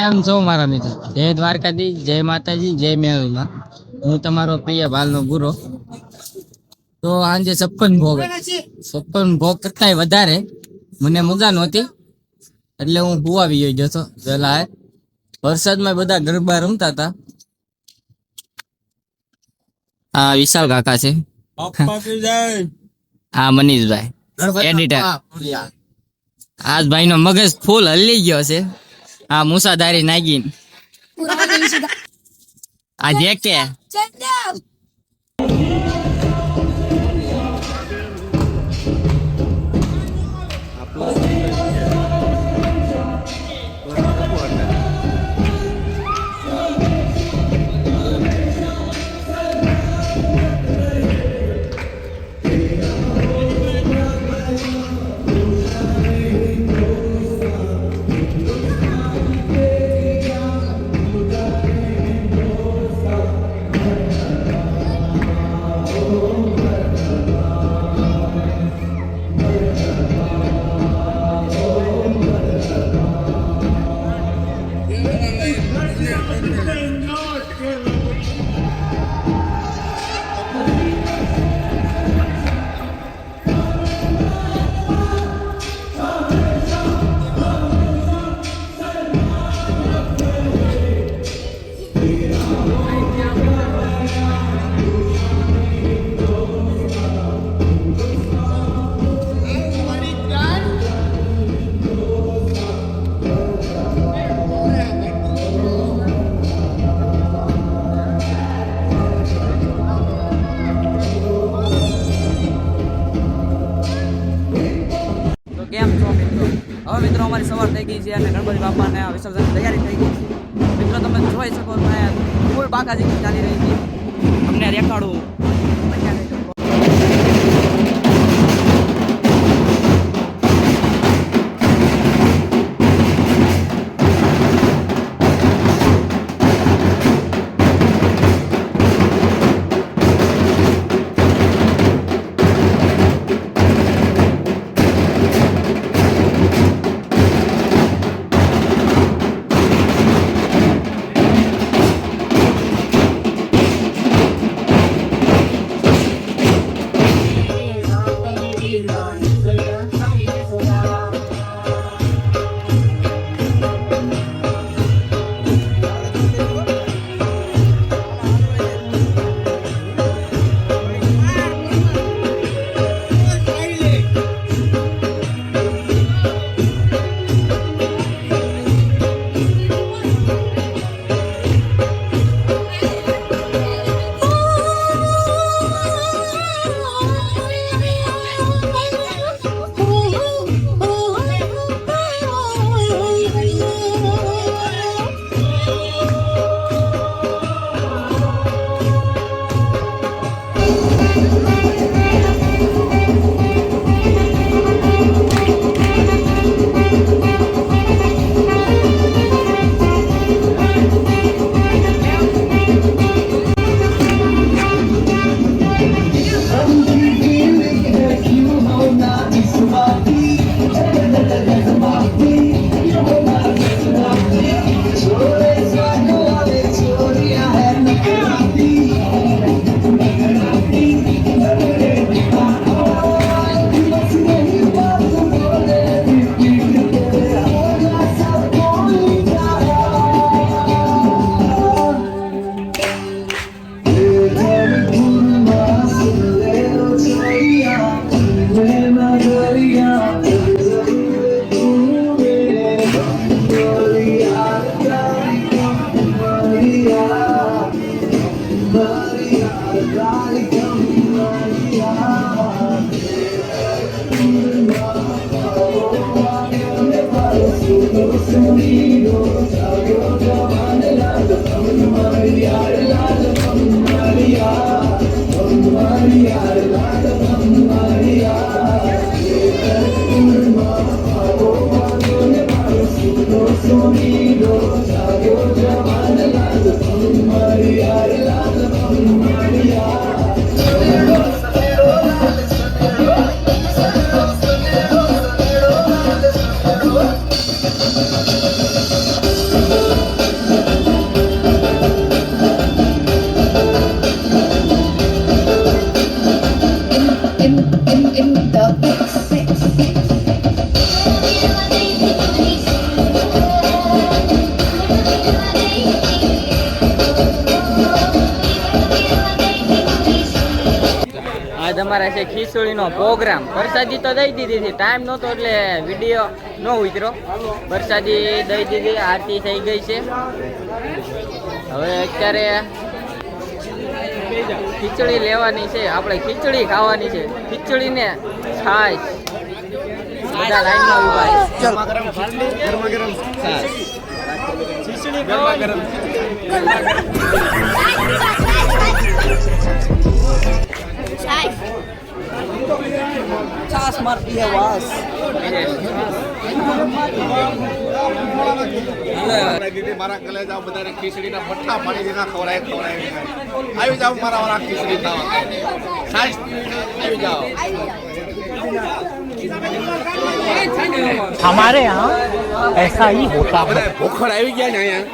કેમ છો મારા મિત્ર? જય દ્વારકાધીશ, જય માતાજી, જય મેળવીમાં. હું તમારો પ્રિય ભાલનો ગુરો. તો આજે 56 ભોગ કરતા વધારે મને મજા નહોતી, એટલે હું હુવાવી ગયો હતો પેલા. વરસાદમાં બધા ગરબા રમતા હતા. આ વિશાલ કાકા છે, આ મનીષભાઈ એડિટર. આજ ભાઈ નો મગજ ફૂલ હલી ગયો છે. આ મુસાદારી નાગીન આ જે કે હવે મિત્રો અમારી સવાર થઈ ગઈ છે અને ગણપતિ બાપાને વિસર્જનની તૈયારી થઈ ગઈ છે. મિત્રો તમે જોઈ શકો ફૂલ બાકાજી ચાલી રહી છે. અમને રેખાડું છે ખીચડીનો પ્રોગ્રામ. પ્રસાદી તો દઈ દીધી હતી, ટાઈમ નહોતો એટલે વિડીયો ન ઉતર્યો. પ્રસાદી દઈ દીધી, આરતી થઈ ગઈ છે. હવે અત્યારે ખીચડી લેવાની છે, આપણે ખીચડી ખાવાની છે. ખીચડીને છાશ બધા લાઈનમાં ઉભા છે. છાસ મારતી હે વાસ. મારા કલે જાવ બધાને ખીચડીના ભઠ્ઠા પાડી દેના ખવડાય આવી જાવ મારા વાળા ખીચડી ખાવા સાઈઝ આવી જાવ. हमारे यहाँ ऐसा ही होता है. ભૂખડ આવી ગયા ને અહીંયા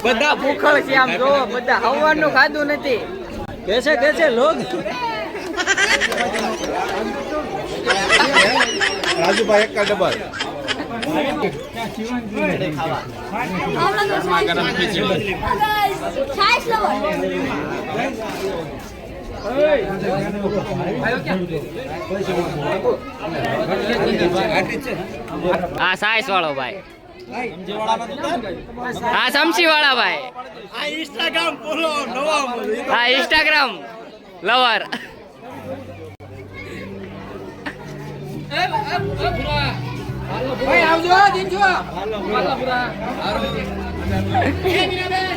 બધા ભૂખડ છે, આમ જો બધા હવાનું ખાધું નથી. कैसे लोग રાજુભાઈ એક ડબલ આ સાઈસ વાળો ભાઈ, આ સમસી વાળા ભાઈ, આ ઇન્સ્ટાગ્રામ ફોલો નવા આ ઇન્સ્ટાગ્રામ લવર.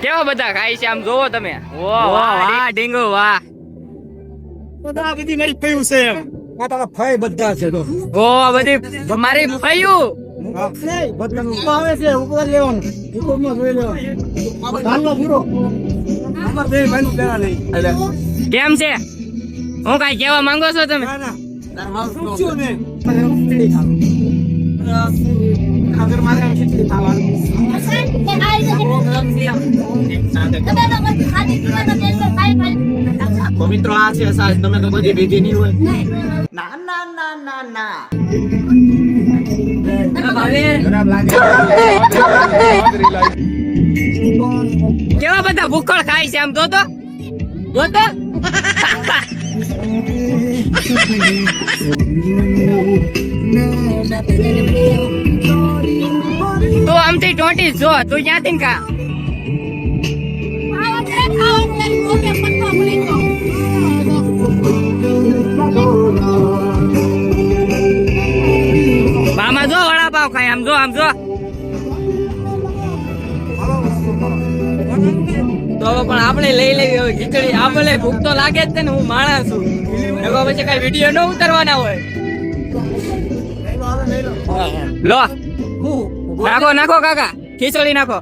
કેવા બધા ખાય છે આમ જોવો તમે. વાહ વાહ ડીંગુ વાહ. બધા બધી નહીં થયું છે એમ. આ તારા ફાય બધા છે તો. ઓ બધી મારી ફયું. બધાનું આવે છે ઉપર લેવાનું. ઉપરમાં જોઈ લેવાનું. હાલનો પૂરો. અમાર બે ભાઈનું પેલા નહીં. કેમ છે? હું કઈ કેવા માંગો છો તમે? ના ના. શું ને? ખીચડી ખાવાનું. આગળ મારે ખીચડી ખાવાનું. મિત્રો આ છે સાસ. તમે તો બધી ભેગી નહીં હોય. ના ના ના ના ના. કેવા બધા ભૂખડ ખાય છે આમ જોતો જોતો. તું આમથી ટોટી જો, તું ક્યાંથી ખા. મામા જો વડાપાવ ખાય, આમ જો આમ જો. તો પણ આપણે લઈ લેવી હોય ખીચડી. આપણે ભૂખ તો લાગે જ છે ને, હું માણસ છું. એમાં પછી કઈ વિડીયો ન ઉતારવાના હોય. લો નાખો નાખો કાકા, ખીચડી નાખો.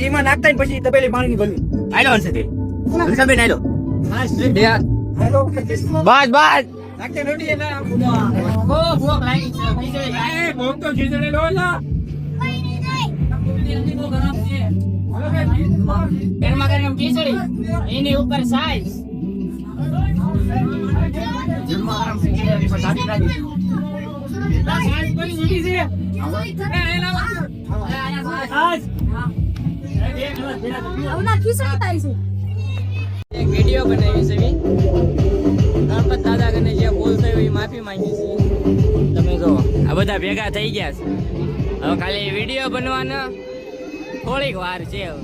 એમાં નાખતા ને પછી તપેલી પાણીની ભરવી. આયલો હશે તે હંસાબેન આયલો. બસ બસ. નાખતે રોટી એટલે ઓ ભૂખ લાગી છે, ખીચડી ખાય. ભોગ તો ખીચડી લો ના. ગરમા ગરમ ખીચડી, એની ઉપર સાઈઝ. એક વિડીયો બનાવી છે ગણપત દાદા કને જે ભૂલ થઈ હોય એ માફી માંગી છે. તમે જો આ બધા ભેગા થઈ ગયા છે. હવે ખાલી વિડીયો બનવાનો થોડીક વાર છે. હવે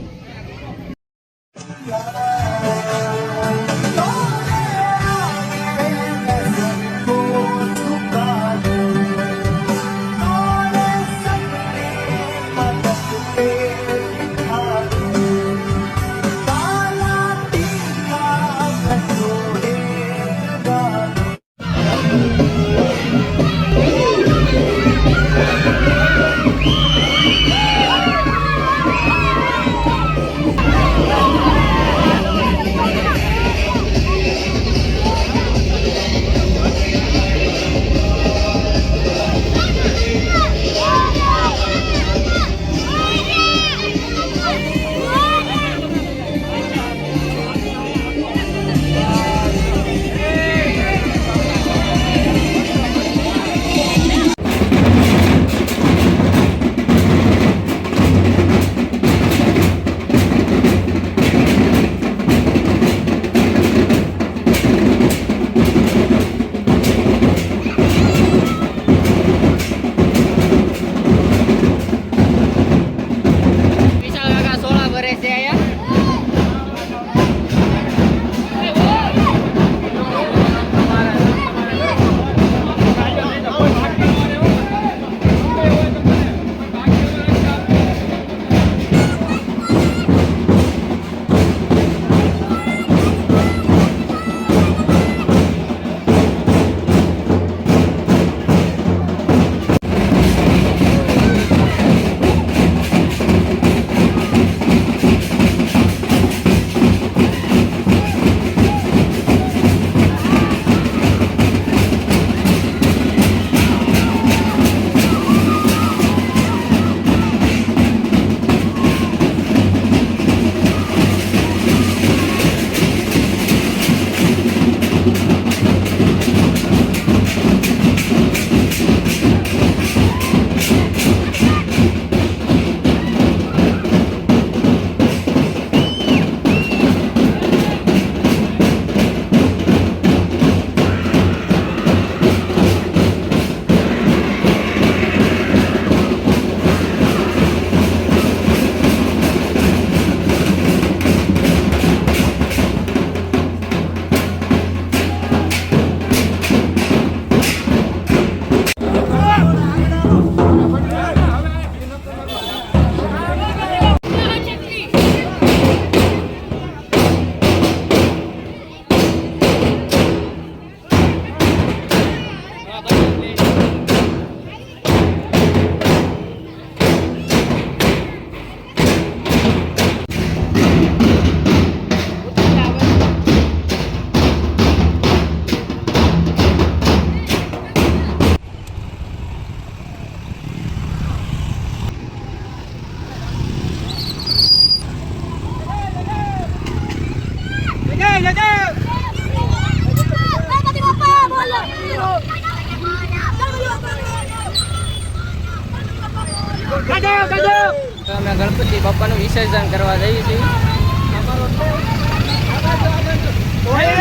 વિસર્જન કરવા જઈએ છીએ.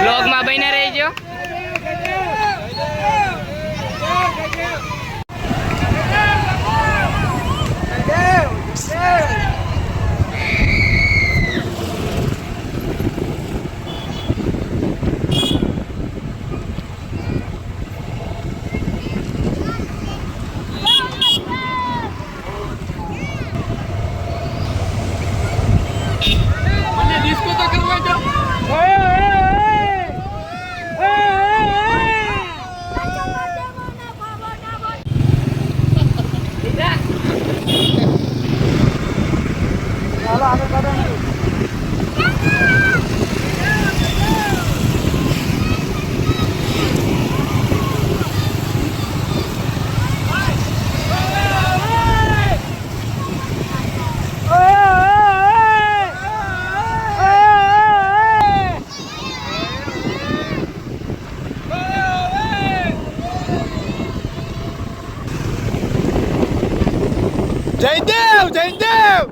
બ્લોગમાં બન્યા રહેજો. જયદેવ જયદેવ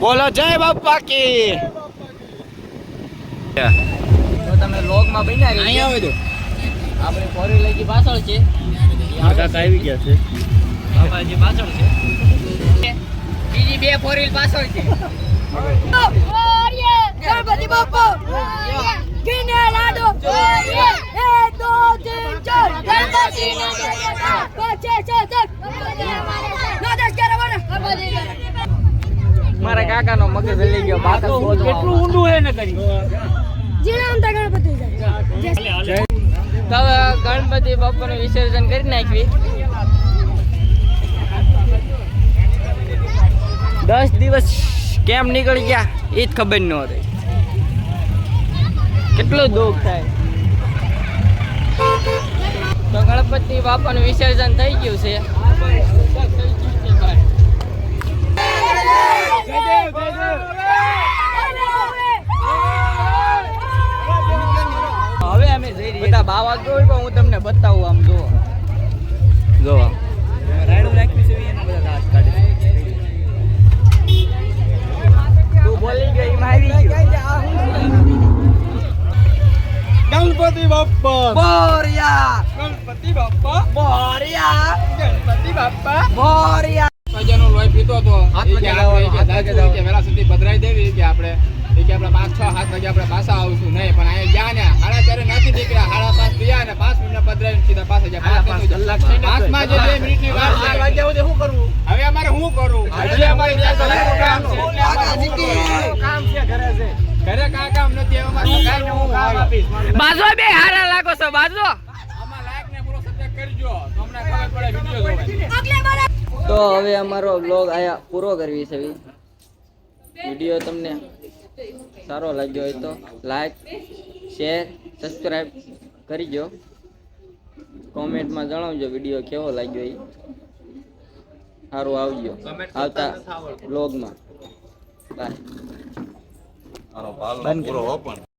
બોલો જય બાપા કી. તો તમે બ્લોગમાં બન્યા રહેજો. અહીંયા આવે તો આપણે ફોરી લઈ પાછળ છે. કાકા આવી ગયા છે. બાબાજી પાછળ છે. બીજી બે ફોર વ્હીલ પાછળ છે. ગણપતિ બાપા ગીને લાડો 1 2 3 4 ગણપતિ મારા કાકાનો મગજ લઈ ગયો. કેટલું ઊંડું હે ને કરી. તો હવે ગણપતિ બાપાનું વિસર્જન કરી નાખવી. 10 દિવસ કેમ નીકળી ગયા એ જ ખબર ન હતી. કેટલું દુઃખ થાય. તો ગણપતિ બાપાનું વિસર્જન થઈ ગયું છે. હવે અમે જઈ રહ્યા બધા બાવા જોઈ પણ હું તમને બતાવું. આમ જોવો જોવો રાયડું નાખ્યું છે એના બધા દાંત કાઢે. તું બોલી ગઈ મારી ગણપતિ બાપ્પા બોરિયા ગણપતિ બાપ્પા બોરિયા ગણપતિ બાપ્પા બોરિયા. સજાનો લોહી પીતો હતો. હાથ એ કે લગાવવાનો, આપણે હાથ કે દાદુ કે વેલા સુધી પધરાઈ દેવી કે આપણે એ કે આપણે 5-6 7 વાગે આપણે પાછા આવશું. નહીં પણ અહીંયા ગયા ને 4:30 નથી નીકળ્યા. 5:30 ગયા ને 5 મિનિટ પધરાઈને સીધા પાછા ગયા. 5 કલાક થઈ ગયા. 5 માં જે 2 મિનિટની વાર છે. 8 વાગ્યા સુધી શું કરવું? હવે અમારે શું કરવું? હજી અમારે ત્યાં કામ છે ઘરે છે. ઘરે કાંઈ કામ નથી. હવે અમારે કાંઈ નવું કામ આપીશ. બાજુ બે હારા લાગો છો બાજુ. આમાં લાઈક ને પૂરો સબસ્ક્રાઇબ કરજો. તમને ખબર પડે વિડિયો જોવાની. તો હવે અમારો બ્લોગ આયા પૂરો કરવી છે. વિડીયો તમને સારો લાગ્યો હોય તો લાઈક શેર સબસ્ક્રાઈબ કરીજો. કોમેન્ટમાં જણાવજો વિડીયો કેવો લાગ્યો એ. સારું આવજો આવતા બ્લોગમાં. બાય. પૂરો પણ